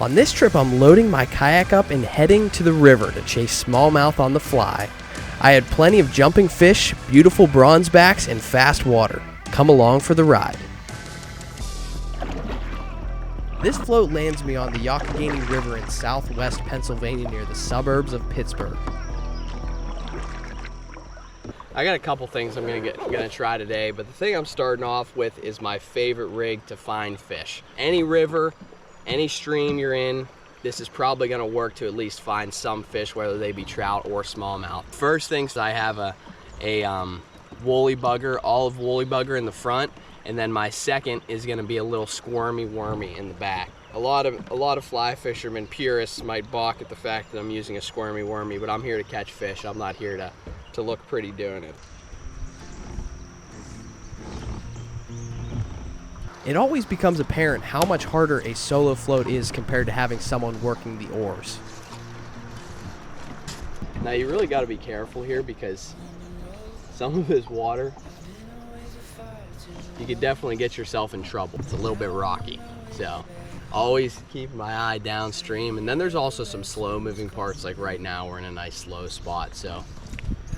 On this trip, I'm loading my kayak up and heading to the river to chase smallmouth on the fly. I had plenty of jumping fish, beautiful bronzebacks, and fast water. Come along for the ride. This float lands me on the Youghiogheny River in southwest Pennsylvania near the suburbs of Pittsburgh. I got a couple things I'm gonna try today, but the thing I'm starting off with is my favorite rig to find fish. Any river, any stream you're in, this is probably gonna work to at least find some fish, whether they be trout or smallmouth. First things, I have a woolly bugger, olive woolly bugger in the front, and then my second is gonna be a little squirmy wormy in the back. A lot of fly fishermen, purists, might balk at the fact that I'm using a squirmy wormy, but I'm here to catch fish. I'm not here to look pretty doing it. It always becomes apparent how much harder a solo float is compared to having someone working the oars. Now you really got to be careful here because some of this water, you could definitely get yourself in trouble. It's a little bit rocky, so always keep my eye downstream. And then there's also some slow moving parts, like right now we're in a nice slow spot, so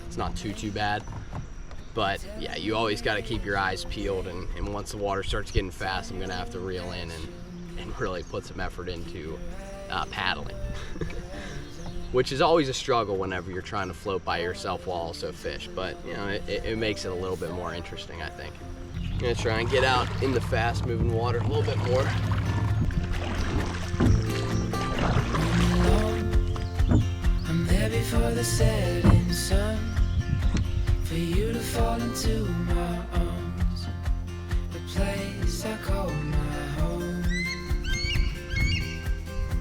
it's not too bad. But yeah, you always got to keep your eyes peeled, and once the water starts getting fast, I'm gonna have to reel in and really put some effort into paddling. Which is always a struggle whenever you're trying to float by yourself while also fish, but you know, it makes it a little bit more interesting, I think. I'm gonna try and get out in the fast moving water a little bit more. I'm there before the setting sun, for you to fall into my arms, the place I call my home.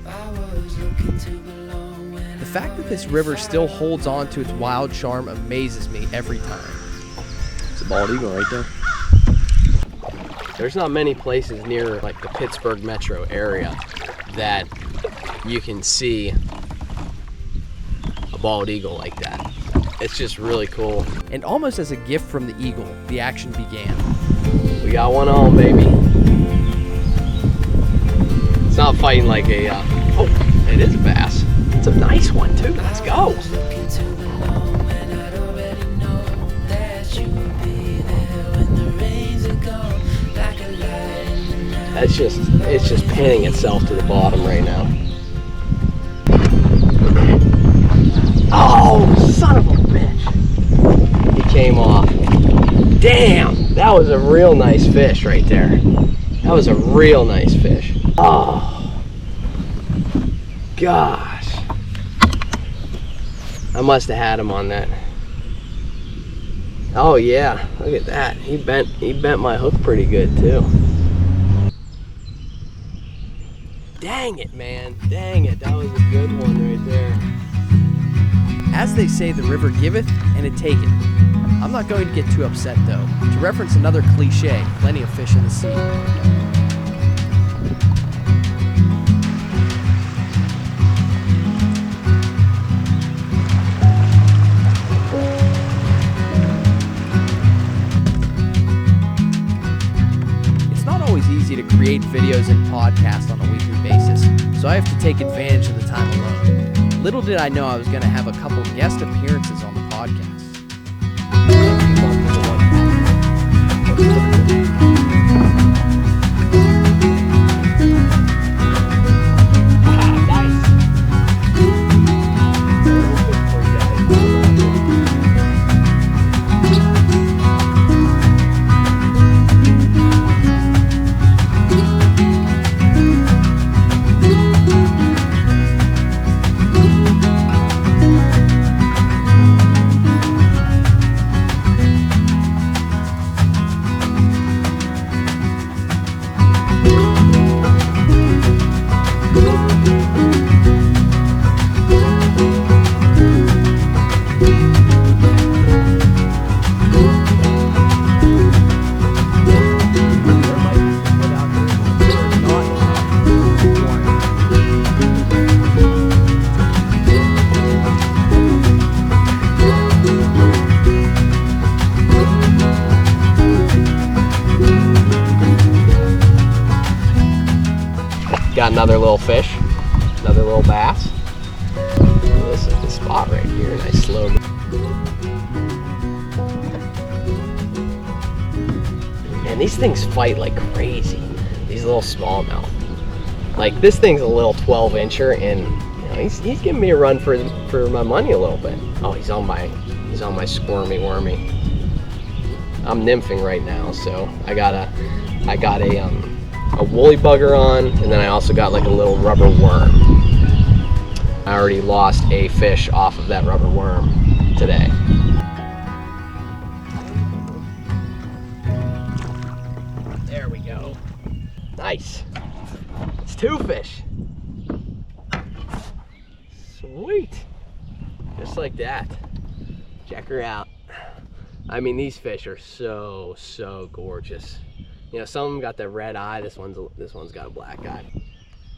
I was looking to belong when The fact that this river still holds on to its wild charm amazes me every time. It's a bald eagle right there. There's not many places near like the Pittsburgh metro area that you can see a bald eagle like that. It's just really cool. And almost as a gift from the eagle, the action began. We got one on, baby. It's not fighting like a, oh, it is a bass. It's a nice one too, let's go. It's just pinning itself to the bottom right now. Oh, son of a bitch. He came off. Damn, that was a real nice fish right there. That was a real nice fish. Oh, gosh. I must have had him on that. Oh yeah, look at that. He bent my hook pretty good too. Dang it, man. Dang it. That was a good one right there. As they say, the river giveth and it taketh. I'm not going to get too upset though. To reference another cliche, plenty of fish in the sea. It's not always easy to create videos and podcasts on a weekly basis, so I have to take advantage of the time alone. Little did I know I was going to have a couple guest appearances on the podcast. Got another little fish. Another little bass. This is the spot right here. Nice slow. Man, these things fight like crazy. These little smallmouth. Like this thing's a little 12-incher, and you know, he's giving me a run for my money a little bit. Oh, he's on my squirmy wormy. I'm nymphing right now, so I got a woolly bugger on, and then I also got like a little rubber worm. I already lost a fish off of that rubber worm today. There we go. Nice. It's 2 fish. Sweet. Just like that. Check her out. I mean, these fish are so gorgeous. You know, some of them got that red eye. This one's got a black eye.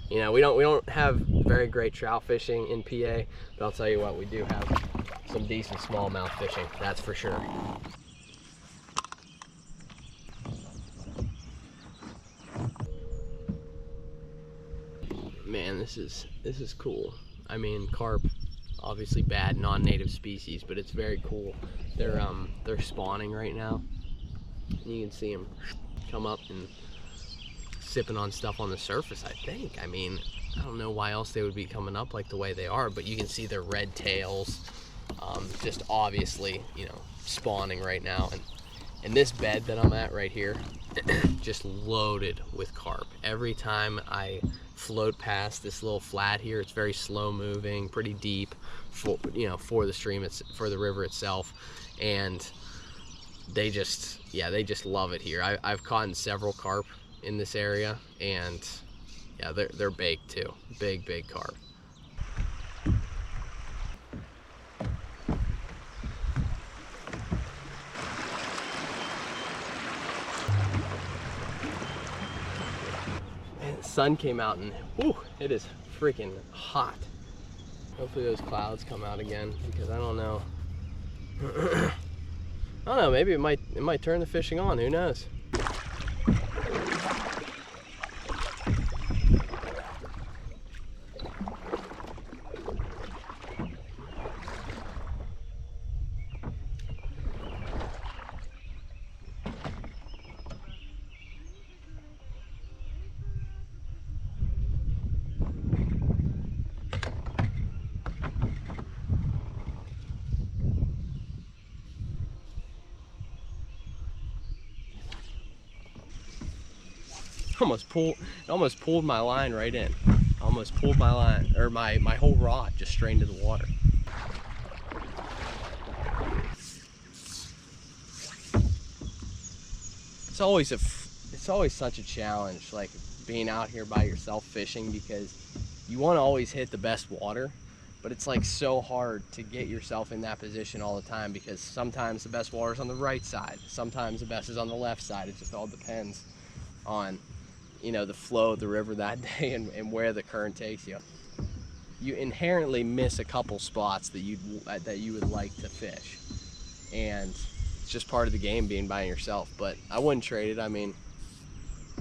You know, we don't have very great trout fishing in PA, but I'll tell you what, we do have some decent smallmouth fishing. That's for sure. Man, this is cool. I mean, carp, obviously bad non-native species, but it's very cool. They're spawning right now. You can see them come up and sipping on stuff on the surface, I think. I mean, I don't know why else they would be coming up like the way they are, but you can see their red tails just obviously, you know, spawning right now. And this bed that I'm at right here, just loaded with carp. Every time I float past this little flat here, it's very slow moving, pretty deep for the stream, it's for the river itself, and they just love it here. I've caught several carp in this area, and yeah, they're baked too. Big carp. Man, the sun came out and whew, it is freaking hot. Hopefully those clouds come out again, because I don't know. I don't know, maybe it might turn the fishing on, who knows? Almost pulled my line right in. Almost pulled my line, or my whole rod just straight into the water. It's always such a challenge, like being out here by yourself fishing, because you want to always hit the best water, but it's like so hard to get yourself in that position all the time, because sometimes the best water is on the right side, sometimes the best is on the left side. It just all depends on, you know, the flow of the river that day and where the current takes you. You inherently miss a couple spots that you would like to fish, and it's just part of the game being by yourself. But I wouldn't trade it. I mean,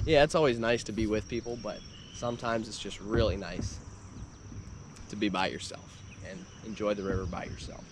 yeah, it's always nice to be with people, but sometimes it's just really nice to be by yourself and enjoy the river by yourself.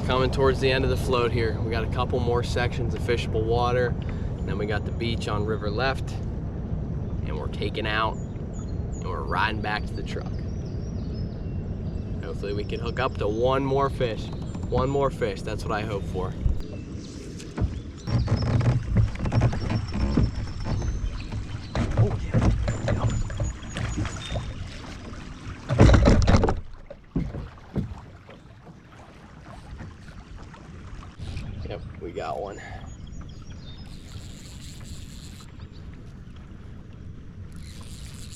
Coming towards the end of the float here. We got a couple more sections of fishable water, and then we got the beach on river left, and we're taking out and we're riding back to the truck. Hopefully we can hook up to one more fish. One more fish, that's what I hope for. Oh, yeah. Yep, we got one.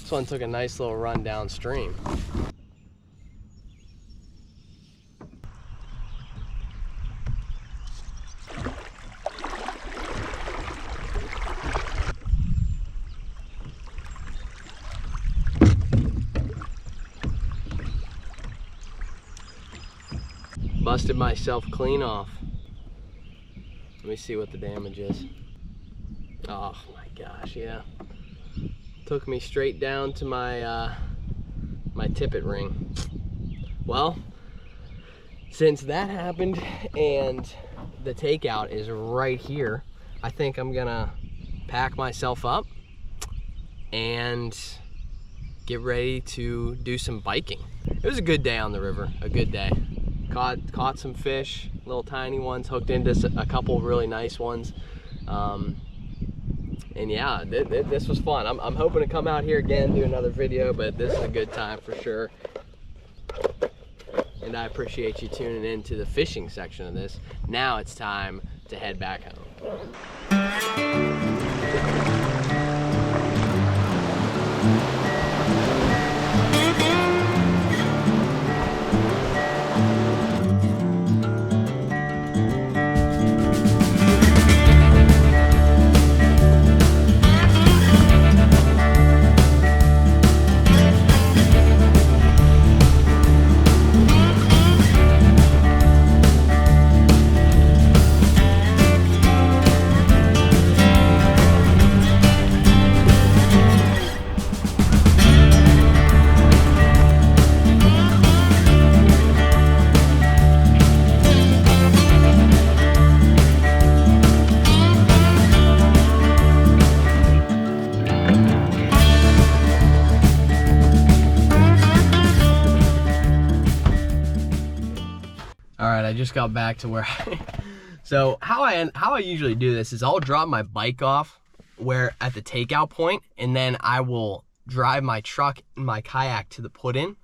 This one took a nice little run downstream. Busted myself clean off. Let me see what the damage is. Oh my gosh, yeah. Took me straight down to my my tippet ring. Well, since that happened and the takeout is right here, I think I'm gonna pack myself up and get ready to do some biking. It was a good day on the river, a good day. Caught some fish, little tiny ones, hooked into a couple really nice ones. And yeah, this was fun. I'm hoping to come out here again, do another video, but this is a good time for sure. And I appreciate you tuning in to the fishing section of this. Now it's time to head back home. I just got back to where so how I usually do this is I'll drop my bike off where at the takeout point, and then I will drive my truck and my kayak to the put-in,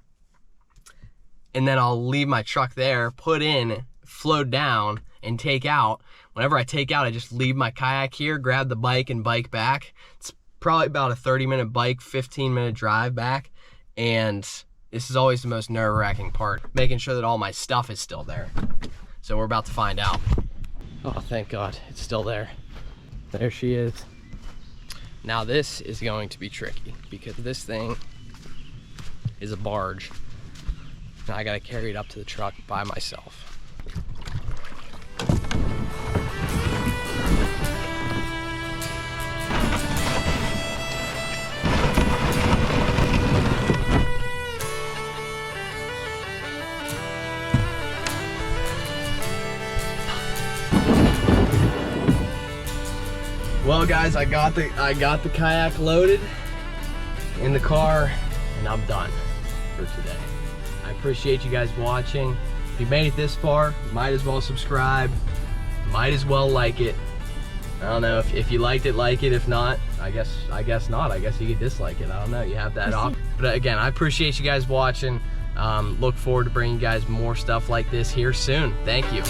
and then I'll leave my truck there, put in, float down, and take out. Whenever I take out, I just leave my kayak here, grab the bike, and bike back. It's probably about a 30-minute bike, 15-minute drive back, and this is always the most nerve-wracking part, making sure that all my stuff is still there. So we're about to find out. Oh, thank God, it's still there. There she is. Now this is going to be tricky because this thing is a barge. And I gotta carry it up to the truck by myself. Well guys, I got the kayak loaded in the car and I'm done for today. I appreciate you guys watching. If you made it this far, you might as well subscribe. Might as well like it. I don't know if you liked it, like it. If not, I guess not. I guess you could dislike it. I don't know. You have that option. But again, I appreciate you guys watching. Look forward to bringing you guys more stuff like this here soon. Thank you.